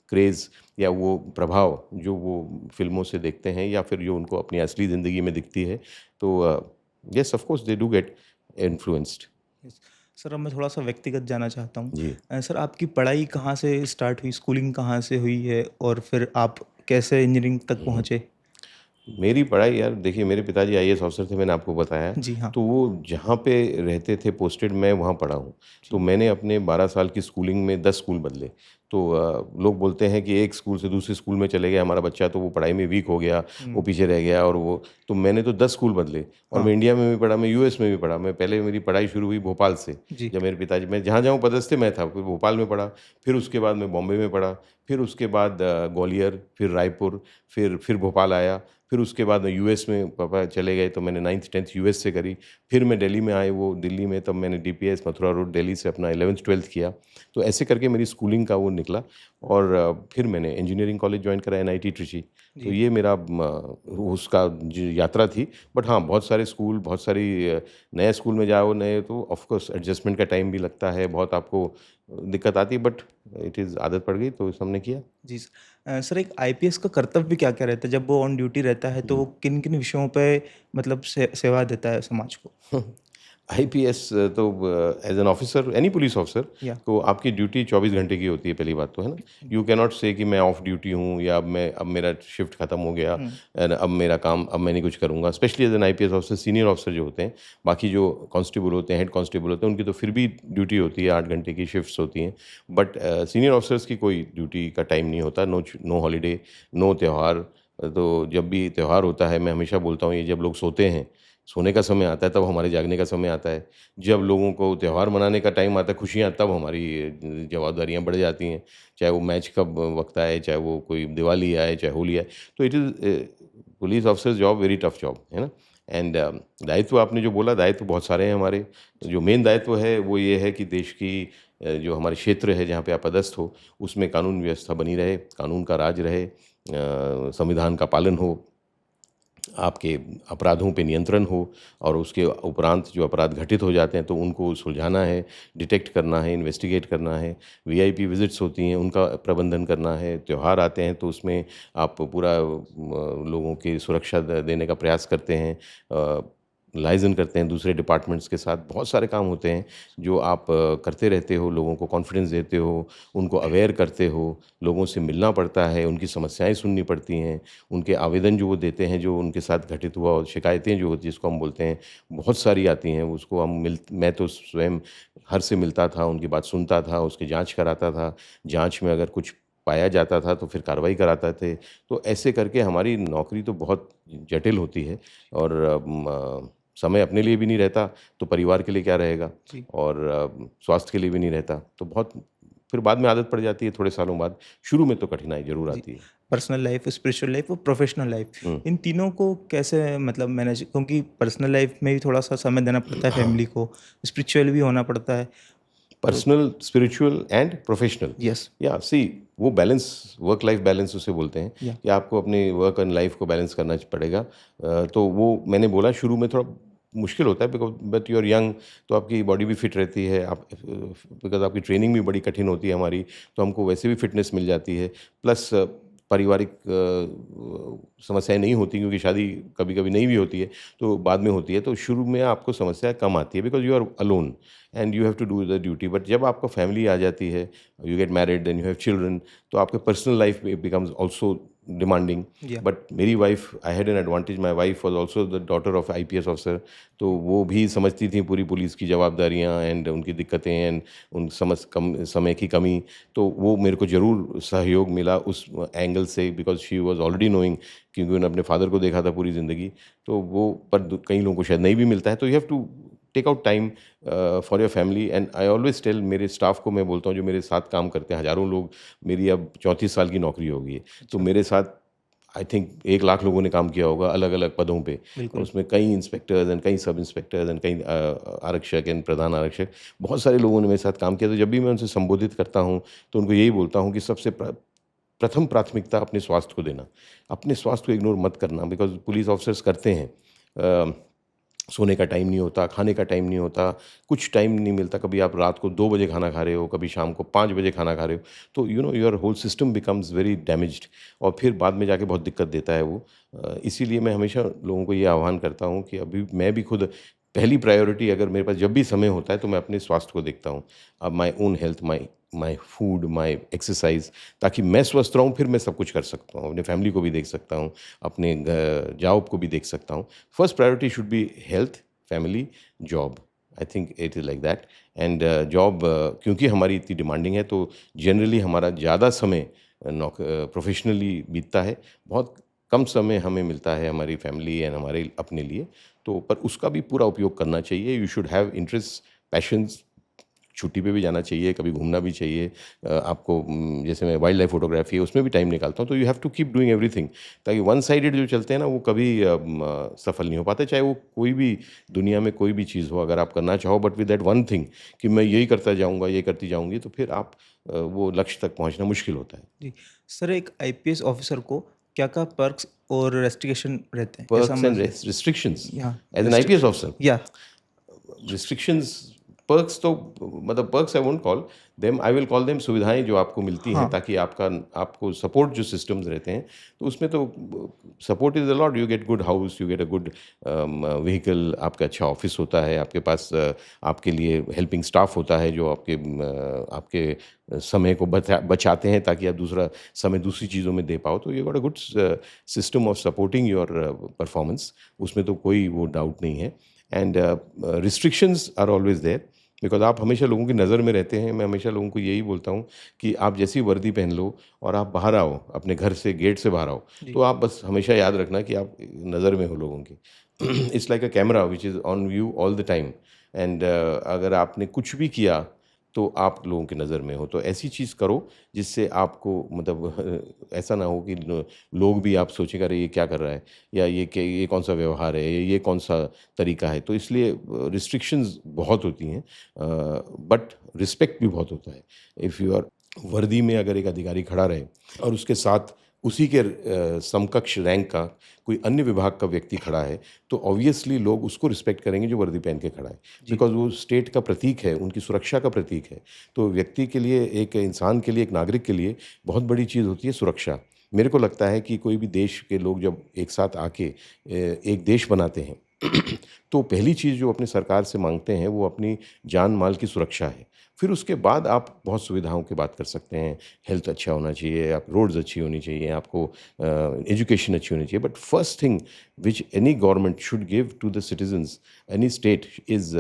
क्रेज़ या वो प्रभाव जो वो फ़िल्मों से देखते हैं या फिर जो उनको अपनी असली ज़िंदगी में दिखती है। तो yes of course they do get influenced. Yes. Sir, अब मैं थोड़ा-सा व्यक्तिगत जानना चाहता हूँ। जी। सर, आपकी पढ़ाई कहाँ से स्टार्ट हुई? स्कूलिंग कहाँ से हुई है? और फिर आप कैसे इंजीनियरिंग तक हुँ। पहुँचे? मेरी पढ़ाई यार देखिए मेरे पिताजी आईएएस ऑफ़िसर थे, मैंने आपको बताया। जी हाँ, तो वो जहाँ पे रहते थे पोस्टेड, मैं वहाँ पढ़ा हूँ। तो जी, मैंने अपने 12 साल की स्कूलिंग में 10 स्कूल बदले। तो लोग बोलते हैं कि एक स्कूल से दूसरे स्कूल में चले गए हमारा बच्चा, तो वो पढ़ाई में वीक हो गया, वो हुँ, पीछे रह गया और वो तो मैंने तो 10 स्कूल बदले और हाँ, मैं इंडिया में भी पढ़ा, मैं यूएस में भी पढ़ा। मैं पहले मेरी पढ़ाई शुरू हुई भोपाल से। जी, जब मेरे पिताजी मैं जहाँ-जहाँ पदस्थ थे मैं था, फिर भोपाल में पढ़ा, फिर उसके बाद मैं बॉम्बे में पढ़ा, फिर उसके बाद ग्वालियर, फिर रायपुर, फिर भोपाल आया, फिर उसके बाद मैं यूएस में पापा चले गए तो मैंने 9th-10th यूएस से करी। फिर मैं दिल्ली में आए, वो दिल्ली में तब मैंने डीपीएस मथुरा रोड दिल्ली से अपना 11th-12th किया। तो ऐसे करके मेरी स्कूलिंग का वो निकला और फिर मैंने इंजीनियरिंग कॉलेज जॉइन करा एनआईटी ट्रिची। तो जी, ये मेरा उसका जो यात्रा थी। बट हाँ, बहुत सारे स्कूल, बहुत सारी नए स्कूल में जाओ नए तो ऑफ कोर्स एडजस्टमेंट का टाइम भी लगता है, बहुत आपको दिक्कत आती है बट इट इज़ आदत पड़ गई तो हमने किया। जी। सर, एक आईपीएस का कर्तव्य क्या-क्या रहता है? जब वो ऑन ड्यूटी रहता है, तो वो किन-किन विषयों पे मतलब सेवा देता है समाज को? आईपीएस तो as an officer any police officer या तो आपकी ड्यूटी 24 घंटे की होती है, पहली बात तो है ना। यू कैन नॉट से कि मैं ऑफ ड्यूटी हूँ या अब मेरा शिफ्ट खत्म हो गया हुँ, एंड अब मेरा काम अब मैं नहीं कुछ करूँगा। Specially as an IPS officer, senior officer जो होते हैं, बाकी जो कांस्टेबल होते हैं, हेड कांस्टेबल होते हैं, उनकी तो फिर भी ड्यूटी होती है, 8 घंटे की शिफ्ट्स होती हैं। बट सीनियर ऑफिसर्स की कोई ड्यूटी का टाइम नहीं होता, नो हॉलीडे, नो त्योहार। तो जब भी त्योहार होता है, मैं हमेशा बोलता हूँ, ये जब लोग सोते हैं, सोने का समय आता है तब हमारे जागने का समय आता है। जब लोगों को त्योहार मनाने का टाइम आता है, खुशियाँ, तब हमारी जवाबदारियाँ बढ़ जाती हैं। चाहे वो मैच का वक़्त आए, चाहे वो कोई दिवाली आए, चाहे होली आए। तो it is police officers job very tough job, है ना? एंड दायित्व आपने जो बोला, दायित्व बहुत सारे हैं हमारे। जो मेन दायित्व है वो ये है कि देश की जो हमारे क्षेत्र है जहाँ पे आप पदस्थ हो, उसमें कानून व्यवस्था बनी रहे, कानून का राज रहे, संविधान का पालन हो, आपके अपराधों पे नियंत्रण हो और उसके उपरांत जो अपराध घटित हो जाते हैं तो उनको सुलझाना है, डिटेक्ट करना है, इन्वेस्टिगेट करना है। वीआईपी विज़िट्स होती हैं, उनका प्रबंधन करना है। त्योहार आते हैं तो उसमें आप पूरा लोगों की सुरक्षा देने का प्रयास करते हैं। लाइज़न करते हैं दूसरे डिपार्टमेंट्स के साथ। बहुत सारे काम होते हैं जो आप करते रहते हो, लोगों को कॉन्फिडेंस देते हो, उनको अवेयर करते हो, लोगों से मिलना पड़ता है, उनकी समस्याएँ सुननी पड़ती हैं, उनके आवेदन जो वो देते हैं, जो उनके साथ घटित हुआ और शिकायतें जो होती हैं जिसको हम बोलते हैं, बहुत सारी आती हैं। उसको हम मैं तो स्वयं हर से मिलता था, उनकी बात सुनता था, उसकी जाँच कराता था। जाँच में अगर कुछ पाया जाता था तो फिर कार्रवाई कराते थे। तो ऐसे करके हमारी नौकरी तो बहुत जटिल होती है और समय अपने लिए भी नहीं रहता, तो परिवार के लिए क्या रहेगा जी, और स्वास्थ्य के लिए भी नहीं रहता। तो बहुत फिर बाद में आदत पड़ जाती है थोड़े सालों बाद। शुरू में तो कठिनाई ज़रूर जी। आती है। पर्सनल लाइफ़, स्पिरिचुअल लाइफ़ और प्रोफ़ेशनल लाइफ़, हुँ। इन तीनों को कैसे मतलब मैनेज, क्योंकि पर्सनल लाइफ़ में भी थोड़ा-सा समय देना पड़ता है फैमिली को, स्पिरिचुअल भी होना पड़ता है। तो personal, spiritual and professional. Yes, या सी वो बैलेंस, वर्क लाइफ बैलेंस उसे बोलते हैं या कि आपको अपनी वर्क एंड लाइफ को बैलेंस करना पड़ेगा। तो वो मैंने बोला शुरू में थोड़ा मुश्किल होता है because but you are young, तो आपकी बॉडी भी फिट रहती है। आप बिकॉज़ आपकी ट्रेनिंग भी बड़ी कठिन होती है हमारी, तो हमको वैसे भी फिटनेस मिल जाती है। प्लस पारिवारिक समस्याएँ नहीं होती क्योंकि शादी कभी-कभी नहीं भी होती है, तो बाद में होती है। तो शुरू में आपको समस्या कम आती है because you are alone and you have to do the duty. But जब आपका फैमिली आ जाती है, you get married and you have children, तो आपके personal life becomes also demanding, या बट मेरी wife, I had an advantage, my wife was also the daughter of IPS officer, तो वो भी समझती थी पूरी पुलिस की जवाबदारियाँ एंड उनकी दिक्कतें एंड उन समय की कमी। तो वो मेरे को ज़रूर सहयोग मिला उस एंगल से, because she was already knowing, क्योंकि उन्होंने अपने फादर को देखा था पूरी ज़िंदगी। तो वो पर कई लोगों को शायद नहीं भी मिलता है, तो you have to take out time for your family. And I always tell मेरे स्टाफ को, मैं बोलता हूँ जो मेरे साथ काम करते हैं, हज़ारों लोग, मेरी अब 34 साल की नौकरी हो गई है, तो अच्छा, मेरे साथ आई थिंक 1 लाख लोगों ने काम किया होगा अलग अलग पदों पे। बिल्कुल, उसमें कई इंस्पेक्टर्स एंड कई सब इंस्पेक्टर्स एंड कई आरक्षक एंड प्रधान आरक्षक, बहुत सारे लोगों ने मेरे साथ काम किया। तो जब भी मैं उनसे संबोधित करता हूँ तो उनको यही बोलता हूँ कि सबसे प्रथम प्राथमिकता अपने स्वास्थ्य को देना, अपने स्वास्थ्य को इग्नोर मत करना, बिकॉज पुलिस ऑफिसर्स करते हैं। सोने का टाइम नहीं होता, खाने का टाइम नहीं होता, कुछ टाइम नहीं मिलता। कभी आप रात को 2 बजे खाना खा रहे हो, कभी शाम को 5 बजे खाना खा रहे हो, तो you know your whole system becomes very damaged, और फिर बाद में जाके बहुत दिक्कत देता है वो। इसीलिए मैं हमेशा लोगों को ये आह्वान करता हूँ कि अभी मैं भी खुद पहली प्रायोरिटी, अगर मेरे पास जब भी समय होता है तो मैं अपने स्वास्थ्य को देखता हूँ। अब my own health, my my food, my exercise, ताकि मैं स्वस्थ रहूँ, फिर मैं सब कुछ कर सकता हूँ, अपने फैमिली को भी देख सकता हूँ, अपने जॉब को भी देख सकता हूँ। First priority should be health, family, job. I think it is like that. And job क्योंकि हमारी इतनी डिमांडिंग है, तो जनरली हमारा ज़्यादा समय प्रोफेशनली बीतता है, बहुत कम समय हमें मिलता है हमारी फैमिली एंड हमारे अपने लिए। तो पर उसका भी पूरा उपयोग करना चाहिए। You should have interest, patience, छुट्टी पे भी जाना चाहिए, कभी घूमना भी चाहिए। आपको जैसे मैं वाइल्ड लाइफ फोटोग्राफी है उसमें भी टाइम निकालता हूँ, तो you have to keep doing everything, ताकि वन साइडेड जो चलते हैं ना वो कभी सफल नहीं हो पाते, चाहे वो कोई भी दुनिया में कोई भी चीज़ हो। अगर आप करना चाहो but with that one thing कि मैं यही करता जाऊँगा, ये करती जाऊँगी, तो फिर आप वो लक्ष्य तक पहुँचना मुश्किल होता है। जी। सर, एक आईपीएस ऑफिसर को क्या-क्या पर्क्स और रेस्ट्रिक्शन रहते हैं? ऐसा पर्क्स मैं एंड रिस्ट्रिक्शंस या as an IPS restriction officer. या रिस्ट्रिक्शंस, पर्क्स तो मतलब perks I won't call them, I will call them सुविधाएं जो आपको मिलती हैं, हाँ, ताकि आपको सपोर्ट जो सिस्टम्स रहते हैं, तो उसमें तो support is a lot. You get good house, you get a good vehicle, आपका अच्छा ऑफिस होता है, आपके पास आपके लिए हेल्पिंग स्टाफ होता है जो आपके समय को बचाते हैं, ताकि आप दूसरा समय दूसरी चीज़ों में दे पाओ। तो you got a good system of supporting your performance, उसमें तो कोई वो डाउट नहीं है। And restrictions are always there, because आप हमेशा लोगों की नज़र में रहते हैं। मैं हमेशा लोगों को यही बोलता हूँ कि आप जैसी वर्दी पहन लो और आप बाहर आओ, अपने घर से गेट से बाहर आओ, जी, तो आप बस हमेशा याद रखना कि आप नज़र में हो लोगों की। It's like a camera which is on view all the time. And अगर आपने कुछ भी किया तो आप लोगों की नज़र में हो, तो ऐसी चीज़ करो जिससे आपको मतलब ऐसा ना हो कि लोग भी आप सोचें अरे ये क्या कर रहा है, या ये कौन सा व्यवहार है, ये कौन सा तरीका है। तो इसलिए रिस्ट्रिक्शंस बहुत होती हैं, बट रिस्पेक्ट भी बहुत होता है। इफ़ यू आर वर्दी में अगर एक अधिकारी खड़ा रहे और उसके साथ उसी के समकक्ष रैंक का कोई अन्य विभाग का व्यक्ति खड़ा है, तो ऑब्वियसली लोग उसको रिस्पेक्ट करेंगे जो वर्दी पहन के खड़ा है, जी, बिकॉज वो स्टेट का प्रतीक है, उनकी सुरक्षा का प्रतीक है। तो व्यक्ति के लिए, एक इंसान के लिए, एक नागरिक के लिए बहुत बड़ी चीज़ होती है सुरक्षा। मेरे को लगता है कि कोई भी देश के लोग जब एक साथ आके एक देश बनाते हैं तो पहली चीज़ जो अपनी सरकार से मांगते हैं वो अपनी जान माल की सुरक्षा है। फिर उसके बाद आप बहुत सुविधाओं की बात कर सकते हैं। हेल्थ अच्छा होना चाहिए, आप रोड्स अच्छी होनी चाहिए, आपको एजुकेशन अच्छी होनी चाहिए, but first thing which any government should give to the citizens, any state, is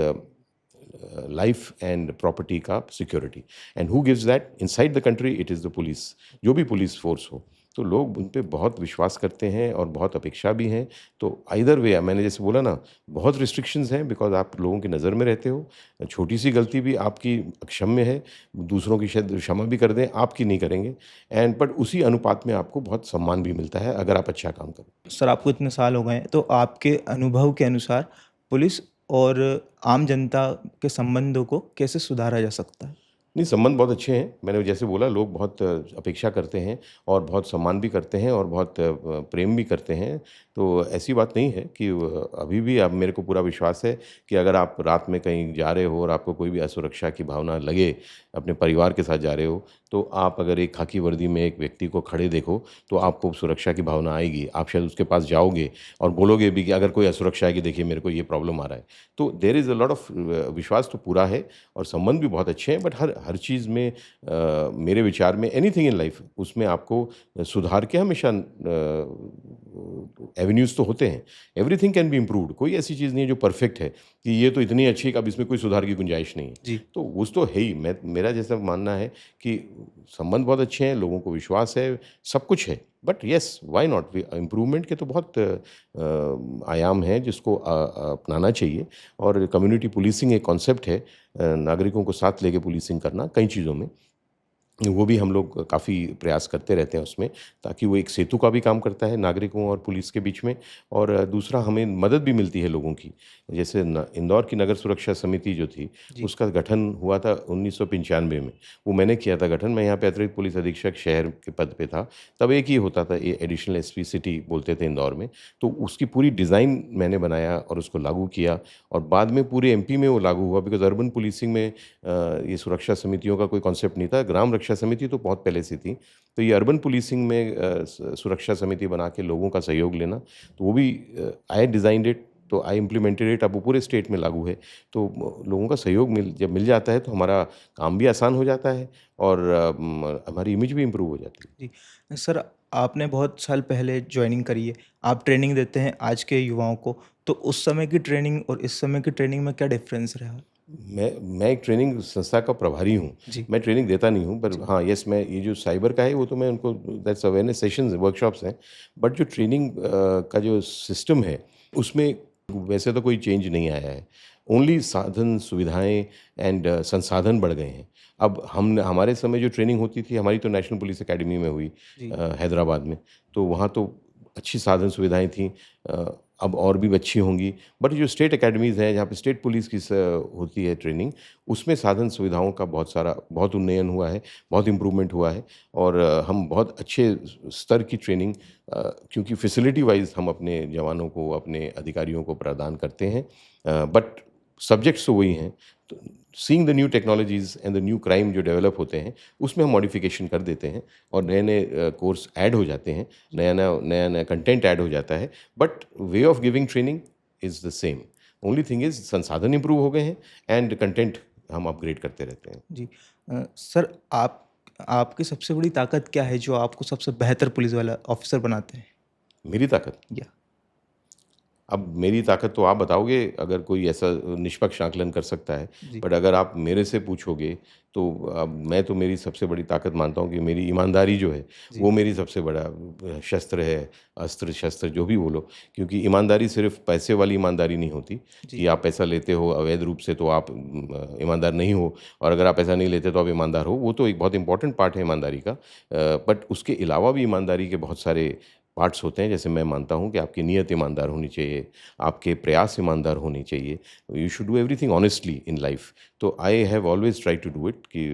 life and property का security. And who gives that inside the country? It is the police, जो भी पुलिस फोर्स हो। तो लोग उन पे बहुत विश्वास करते हैं और बहुत अपेक्षा भी हैं। तो आइदर वे, मैंने जैसे बोला ना, बहुत रिस्ट्रिक्शंस हैं बिकॉज आप लोगों की नज़र में रहते हो। छोटी सी गलती भी आपकी अक्षम्य है, दूसरों की शायद क्षमा भी कर दें, आपकी नहीं करेंगे। एंड बट उसी अनुपात में आपको बहुत सम्मान भी मिलता है अगर आप अच्छा काम करो। सर आपको इतने साल हो गए हैं, तो आपके अनुभव के अनुसार पुलिस और आम जनता के संबंधों को कैसे सुधारा जा सकता है? नहीं, संबंध बहुत अच्छे हैं। मैंने जैसे बोला, लोग बहुत अपेक्षा करते हैं और बहुत सम्मान भी करते हैं और बहुत प्रेम भी करते हैं। तो ऐसी बात नहीं है कि अभी भी अब मेरे को पूरा विश्वास है कि अगर आप रात में कहीं जा रहे हो और आपको कोई भी असुरक्षा की भावना लगे, अपने परिवार के साथ जा रहे हो, तो आप अगर एक खाकी वर्दी में एक व्यक्ति को खड़े देखो, तो आपको सुरक्षा की भावना आएगी। आप शायद उसके पास जाओगे और बोलोगे भी कि अगर कोई असुरक्षा है कि देखिए मेरे को ये प्रॉब्लम आ रहा है। तो there is a lot of विश्वास तो पूरा है और संबंध भी बहुत अच्छे हैं, बट हर हर चीज़ में मेरे विचार में एनीथिंग इन लाइफ उसमें आपको सुधार के हमेशा एवेन्यूज़ तो होते हैं। एवरीथिंग कैन बी इम्प्रूव्ड, कोई ऐसी चीज़ नहीं है जो परफेक्ट है कि ये तो इतनी अच्छी है कि अब इसमें कोई सुधार की गुंजाइश नहीं है। जी। तो उस तो है ही, मेरा जैसा मानना है कि संबंध बहुत अच्छे हैं, लोगों को विश्वास है, सब कुछ है। But yes, why not? Improvement के तो बहुत आयाम हैं जिसको अपनाना चाहिए। और कम्युनिटी पुलिसिंग एक कॉन्सेप्ट है, नागरिकों को साथ लेके पुलिसिंग करना कई चीज़ों में, वो भी हम लोग काफ़ी प्रयास करते रहते हैं उसमें, ताकि वो एक सेतु का भी काम करता है नागरिकों और पुलिस के बीच में। और दूसरा हमें मदद भी मिलती है लोगों की। जैसे इंदौर की नगर सुरक्षा समिति जो थी, जी। उसका गठन हुआ था 1995 में। वो मैंने किया था गठन, मैं यहाँ पे अतिरिक्त पुलिस अधीक्षक शहर के पद पे था। तब एक ही होता था, ये एडिशनल एसपी सिटी बोलते थे इंदौर में। तो उसकी पूरी डिज़ाइन मैंने बनाया और उसको लागू किया, और बाद में पूरे एमपी में वो लागू हुआ, बिकॉज़ अर्बन पुलिसिंग में ये सुरक्षा समितियों का कोई कॉन्सेप्ट नहीं था। ग्राम रक्षा समिति तो बहुत पहले से थी। तो ये अर्बन पुलिसिंग में सुरक्षा समिति बना के लोगों का सहयोग लेना, तो वो भी आई डिज़ाइंड इट, तो आई इम्प्लीमेंटेड इट। अब वो पूरे स्टेट में लागू है। तो लोगों का सहयोग जब मिल जाता है तो हमारा काम भी आसान हो जाता है और हमारी इमेज भी इम्प्रूव हो जाती है। जी। सर, आपने बहुत साल पहले जॉइनिंग करी है, आप ट्रेनिंग देते हैं आज के युवाओं को, तो उस समय की ट्रेनिंग और इस समय की ट्रेनिंग में क्या डिफ़रेंस रहा? मैं एक ट्रेनिंग संस्था का प्रभारी हूँ। जी। मैं ट्रेनिंग देता नहीं हूँ, पर जी। हाँ, येस, मैं ये जो साइबर का है वो तो मैं उनको, दैट्स अवेयरनेस सेशंस, वर्कशॉप्स हैं। बट जो ट्रेनिंग का जो सिस्टम है, उसमें वैसे तो कोई चेंज नहीं आया है। ओनली साधन, सुविधाएँ एंड संसाधन बढ़ गए हैं। अब हमारे समय जो ट्रेनिंग होती थी, हमारी तो नेशनल पुलिस अकेडमी में हुई, जी। हैदराबाद में। तो वहाँ तो अच्छी साधन सुविधाएँ थीं। अब और भी अच्छी होंगी। बट जो स्टेट अकेडमीज़ हैं, जहाँ पे स्टेट पुलिस की होती है ट्रेनिंग, उसमें साधन सुविधाओं का बहुत उन्नयन हुआ है, बहुत इम्प्रूवमेंट हुआ है। और हम बहुत अच्छे स्तर की ट्रेनिंग, क्योंकि फैसिलिटी वाइज़ हम अपने जवानों को, अपने अधिकारियों को प्रदान करते हैं। बट सब्जेक्ट्स तो वही हैं। तो seeing the new technologies and the new crime जो डेवलप होते हैं, उसमें हम मॉडिफ़िकेशन कर देते हैं और नए-नए कोर्स ऐड हो जाते हैं, नया-नया कंटेंट ऐड हो जाता है। But way of giving training is the same. Only thing is संसाधन इम्प्रूव हो गए हैं एंड कंटेंट हम अपग्रेड करते रहते हैं। जी। सर, आपकी सबसे बड़ी ताकत क्या है जो आपको सबसे बेहतर पुलिस वाला ऑफ़िसर बनाते हैं? मेरी ताकत? या अब मेरी ताकत तो आप बताओगे, अगर कोई ऐसा निष्पक्ष आकलन कर सकता है। जी। बट अगर आप मेरे से पूछोगे, तो अब मैं तो मेरी सबसे बड़ी ताकत मानता हूँ कि मेरी ईमानदारी जो है, जी। वो मेरी सबसे बड़ा शस्त्र है, अस्त्र-शस्त्र जो भी बोलो। क्योंकि ईमानदारी सिर्फ़ पैसे वाली ईमानदारी नहीं होती जी। कि आप पैसा लेते हो अवैध रूप से तो आप ईमानदार नहीं हो, और अगर आप पैसा नहीं लेते तो आप ईमानदार हो। वो तो एक बहुत इम्पोर्टेंट पार्ट है ईमानदारी का। बट उसके अलावा भी ईमानदारी के बहुत सारे पार्ट्स होते हैं। जैसे मैं मानता हूँ कि आपकी नीयत ईमानदार होनी चाहिए, आपके प्रयास ईमानदार होने चाहिए। You should do everything honestly in life. तो I have always try to do it कि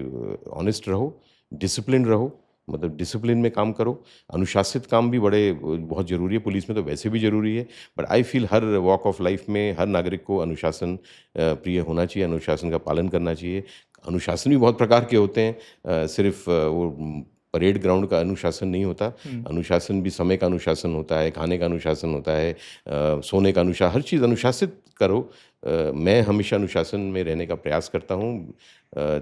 ऑनेस्ट रहो, डिसिप्लिन रहो, मतलब डिसिप्लिन में काम करो। अनुशासित काम भी बहुत ज़रूरी है, पुलिस में तो वैसे भी ज़रूरी है। But I feel her walk of life में हर नागरिक को अनुशासन प्रिय होना चाहिए, अनुशासन का पालन करना चाहिए। अनुशासन भी बहुत प्रकार के होते हैं, सिर्फ़ वो परेड ग्राउंड का अनुशासन नहीं होता। हुँ। अनुशासन भी समय का अनुशासन होता है, खाने का अनुशासन होता है, सोने का हर चीज़ अनुशासित करो। मैं हमेशा अनुशासन में रहने का प्रयास करता हूँ।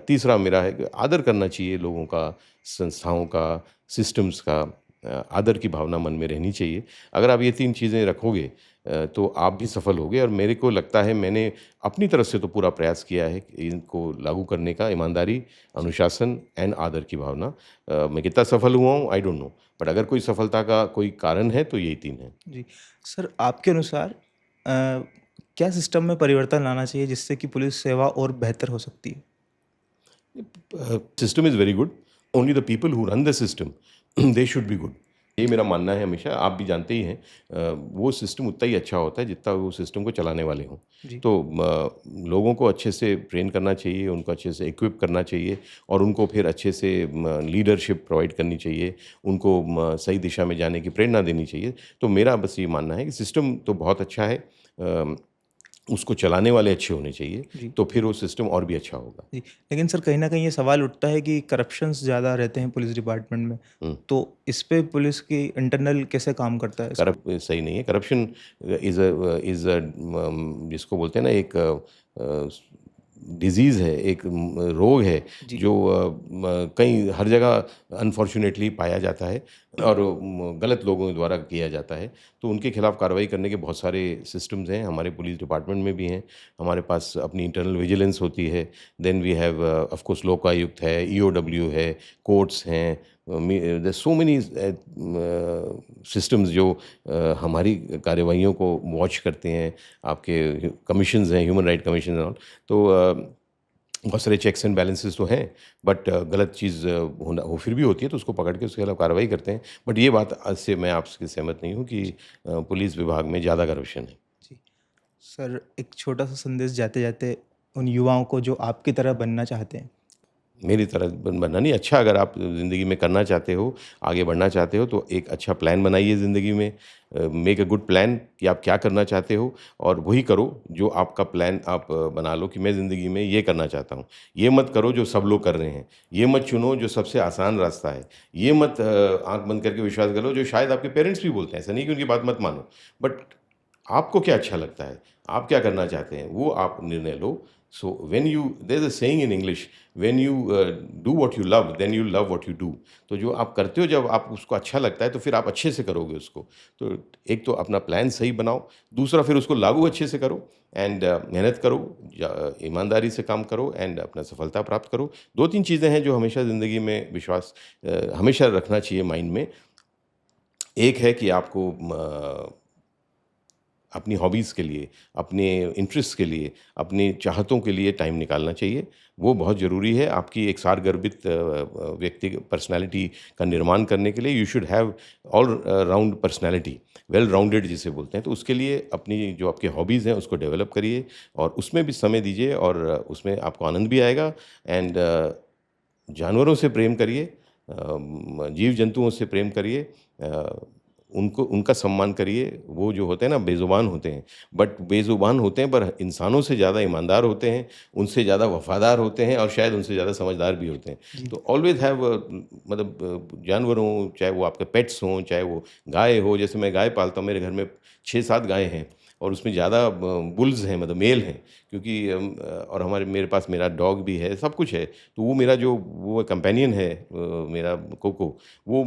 तीसरा मेरा है कि आदर करना चाहिए लोगों का, संस्थाओं का, सिस्टम्स का। आदर की भावना मन में रहनी चाहिए। अगर आप ये 3 चीज़ें रखोगे, तो आप भी सफल होगे। और मेरे को लगता है मैंने अपनी तरफ से तो पूरा प्रयास किया है कि इनको लागू करने का, ईमानदारी, अनुशासन एंड आदर की भावना। मैं कितना सफल हुआ हूँ आई डोंट नो, बट अगर कोई सफलता का कोई कारण है तो यही 3 हैं। जी। सर, आपके अनुसार क्या सिस्टम में परिवर्तन लाना चाहिए जिससे कि पुलिस सेवा और बेहतर हो सकती है? System is very good. Only the people who run the system, they should be good. ये मेरा मानना है हमेशा, आप भी जानते ही हैं, वो सिस्टम उतना ही अच्छा होता है जितना वो सिस्टम को चलाने वाले हों। जी। तो लोगों को अच्छे से ट्रेन करना चाहिए, उनको अच्छे से इक्विप करना चाहिए और उनको फिर अच्छे से लीडरशिप प्रोवाइड करनी चाहिए, उनको सही दिशा में जाने की प्रेरणा देनी चाहिए। तो मेरा बस ये मानना है कि सिस्टम तो बहुत अच्छा है, उसको चलाने वाले अच्छे होने चाहिए, जी। तो फिर वो सिस्टम और भी अच्छा होगा। जी, लेकिन सर कहीं न कहीं ये सवाल उठता है कि करप्शंस ज़्यादा रहते हैं पुलिस डिपार्टमेंट में, हुँ। तो इस पे पुलिस की इंटरनल कैसे काम करता है इसका? सही नहीं है। करप्शन इज़ अ जिसको बोलते हैं ना, एक डिज़ीज़ है, एक रोग है जी। जो कहीं हर जगह अनफॉर्च्यूनेटली पाया जाता है और गलत लोगों द्वारा किया जाता है। तो उनके खिलाफ कार्रवाई करने के बहुत सारे सिस्टम्स हैं, हमारे पुलिस डिपार्टमेंट में भी हैं। हमारे पास अपनी इंटरनल विजिलेंस होती है, then we have of course Lokayukta है, ईओडब्ल्यू है, कोर्ट्स हैं, देयर सो मेनी सिस्टम्स जो हमारी कार्रवाइयों को वॉच करते हैं। आपके कमीशंस हैं, human right commission and all. तो बहुत सारे चेक्स एंड बैलेंसेस तो हैं, बट गलत चीज़ होना वो फिर भी होती है, तो उसको पकड़ के उसके खिलाफ कार्रवाई करते हैं। बट ये बात से मैं आपसे सहमत नहीं हूँ कि पुलिस विभाग में ज़्यादा करप्शन है। जी। सर एक छोटा-सा संदेश जाते-जाते उन युवाओं को जो आपकी तरह बनना चाहते हैं। मेरी तरह बनना नहीं, अच्छा अगर आप ज़िंदगी में करना चाहते हो, आगे बढ़ना चाहते हो, तो एक अच्छा प्लान बनाइए ज़िंदगी में। मेक अ गुड प्लान कि आप क्या करना चाहते हो और वही करो जो आपका प्लान आप बना लो कि मैं ज़िंदगी में ये करना चाहता हूँ। ये मत करो जो सब लोग कर रहे हैं, ये मत चुनो जो सबसे आसान रास्ता है, ये मत आँख बंद करके विश्वास करो जो शायद आपके पेरेंट्स भी बोलते हैं। ऐसा नहीं कि उनकी बात मत मानो, बट आपको क्या अच्छा लगता है? आप क्या करना चाहते हैं? वो आप निर्णय लो। So when you there is a saying in English, when you do what you love, then you love what you do. तो जो आप करते हो, जब आप उसको अच्छा लगता है, तो फिर आप अच्छे से करोगे उसको। तो एक तो अपना प्लान सही बनाओ, दूसरा फिर उसको लागू अच्छे से करो एंड मेहनत करो, ईमानदारी से काम करो एंड अपना सफलता प्राप्त करो। 2-3 चीज़ें हैं जो हमेशा ज़िंदगी में विश्वास हमेशा रखना चाहिए माइंड में। एक है कि आपको अपनी हॉबीज़ के लिए, अपने इंटरेस्ट के लिए, अपनी चाहतों के लिए टाइम निकालना चाहिए। वो बहुत ज़रूरी है आपकी एक सारगर्भित व्यक्ति पर्सनैलिटी का निर्माण करने के लिए। You should have all round personality, well rounded जिसे बोलते हैं। तो उसके लिए अपनी जो आपकी हॉबीज़ हैं उसको डेवलप करिए और उसमें भी समय दीजिए और उसमें आपको आनंद भी आएगा एंड जानवरों से प्रेम करिए, जीव-जंतुओं से प्रेम करिए, उनको उनका सम्मान करिए। वो जो होते हैं ना, बेज़ुबान होते हैं, बट बेज़ुबान होते हैं पर इंसानों से ज़्यादा ईमानदार होते हैं, उनसे ज़्यादा वफ़ादार होते हैं और शायद उनसे ज़्यादा समझदार भी होते हैं। जी। तो ऑलवेज़ हैव मतलब जानवर हों, चाहे वो आपके पेट्स हों, चाहे वो गाय हो। जैसे मैं गाय पालता हूँ, मेरे घर में 6-7 गायें हैं और उसमें ज़्यादा बुल्स हैं, मतलब मेल हैं, क्योंकि और मेरे पास मेरा डॉग भी है, सब कुछ है। तो वो मेरा जो वो कंपेनियन है, मेरा कोको, वो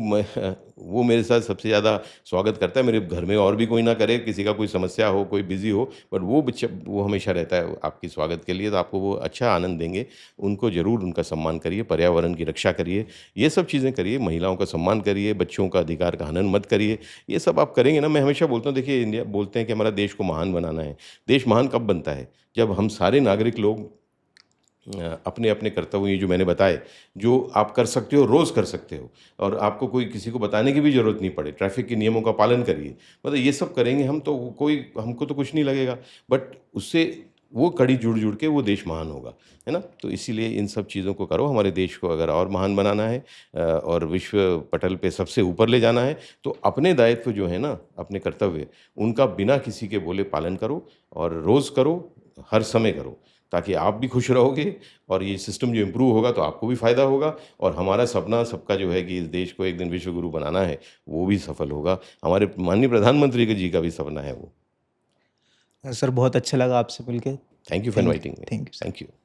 वो मेरे साथ सबसे ज़्यादा स्वागत करता है। मेरे घर में और भी कोई ना करे, किसी का कोई समस्या हो, कोई बिज़ी हो, बट वो हमेशा रहता है आपके स्वागत के लिए, तो आपको वो अच्छा आनंद देंगे। उनको ज़रूर उनका सम्मान करिए, पर्यावरण की रक्षा करिए, ये सब चीज़ें करिए, महिलाओं का सम्मान करिए, बच्चों का अधिकार का हनन मत करिए। ये सब आप करेंगे ना, मैं हमेशा बोलता हूँ, देखिए इंडिया बोलते हैं कि हमारा देश को महान बनाना है। देश महान कब बनता है? जब हम सारे नागरिक लोग अपने-अपने कर्तव्य, ये जो मैंने बताए, जो आप कर सकते हो, रोज़ कर सकते हो और आपको कोई किसी को बताने की भी ज़रूरत नहीं पड़े। ट्रैफ़िक के नियमों का पालन करिए। मतलब ये सब करेंगे हम, तो कोई हमको तो कुछ नहीं लगेगा, बट उससे वो कड़ी जुड़-जुड़ के वो देश महान होगा, है ना? तो इसीलिए इन सब चीज़ों को करो। हमारे देश को अगर और महान बनाना है और विश्व पटल पे सबसे ऊपर ले जाना है, तो अपने दायित्व जो है ना, अपने कर्तव्य, उनका बिना किसी के बोले पालन करो और रोज़ करो, हर समय करो। ताकि आप भी खुश रहोगे और ये सिस्टम जो इम्प्रूव होगा तो आपको भी फ़ायदा होगा और हमारा सपना सबका जो है कि इस देश को एक दिन विश्व गुरु बनाना है, वो भी सफल होगा। हमारे माननीय प्रधानमंत्री जी का भी सपना है वो। सर बहुत अच्छा लगा आपसे मिलके। Thank you for inviting me. Thank you sir. Thank you.